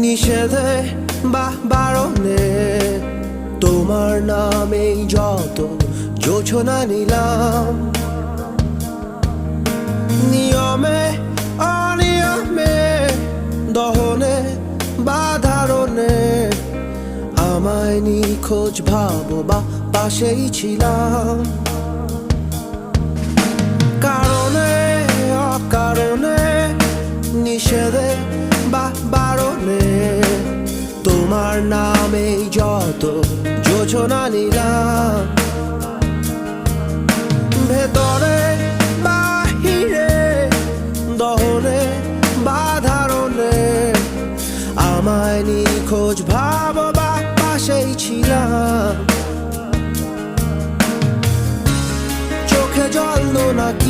নিষেধে বা বারণে তোমার নামেই যত যোছনা নিলাম, নিয়মে অনিয়মে দহনে বা ধারণে আমায় নিখোঁজ ভাবো বা পাশেই ছিলাম। কারণে অকারণে নিষেধে বা বারণে তোমার নামেই যত যোছনা নিলাম, ভেতরে বাহিরে দহনে বা ধারণে আমায় নিখোঁজ ভাবো বা পাশেই ছিলাম। চোখে জল নাকি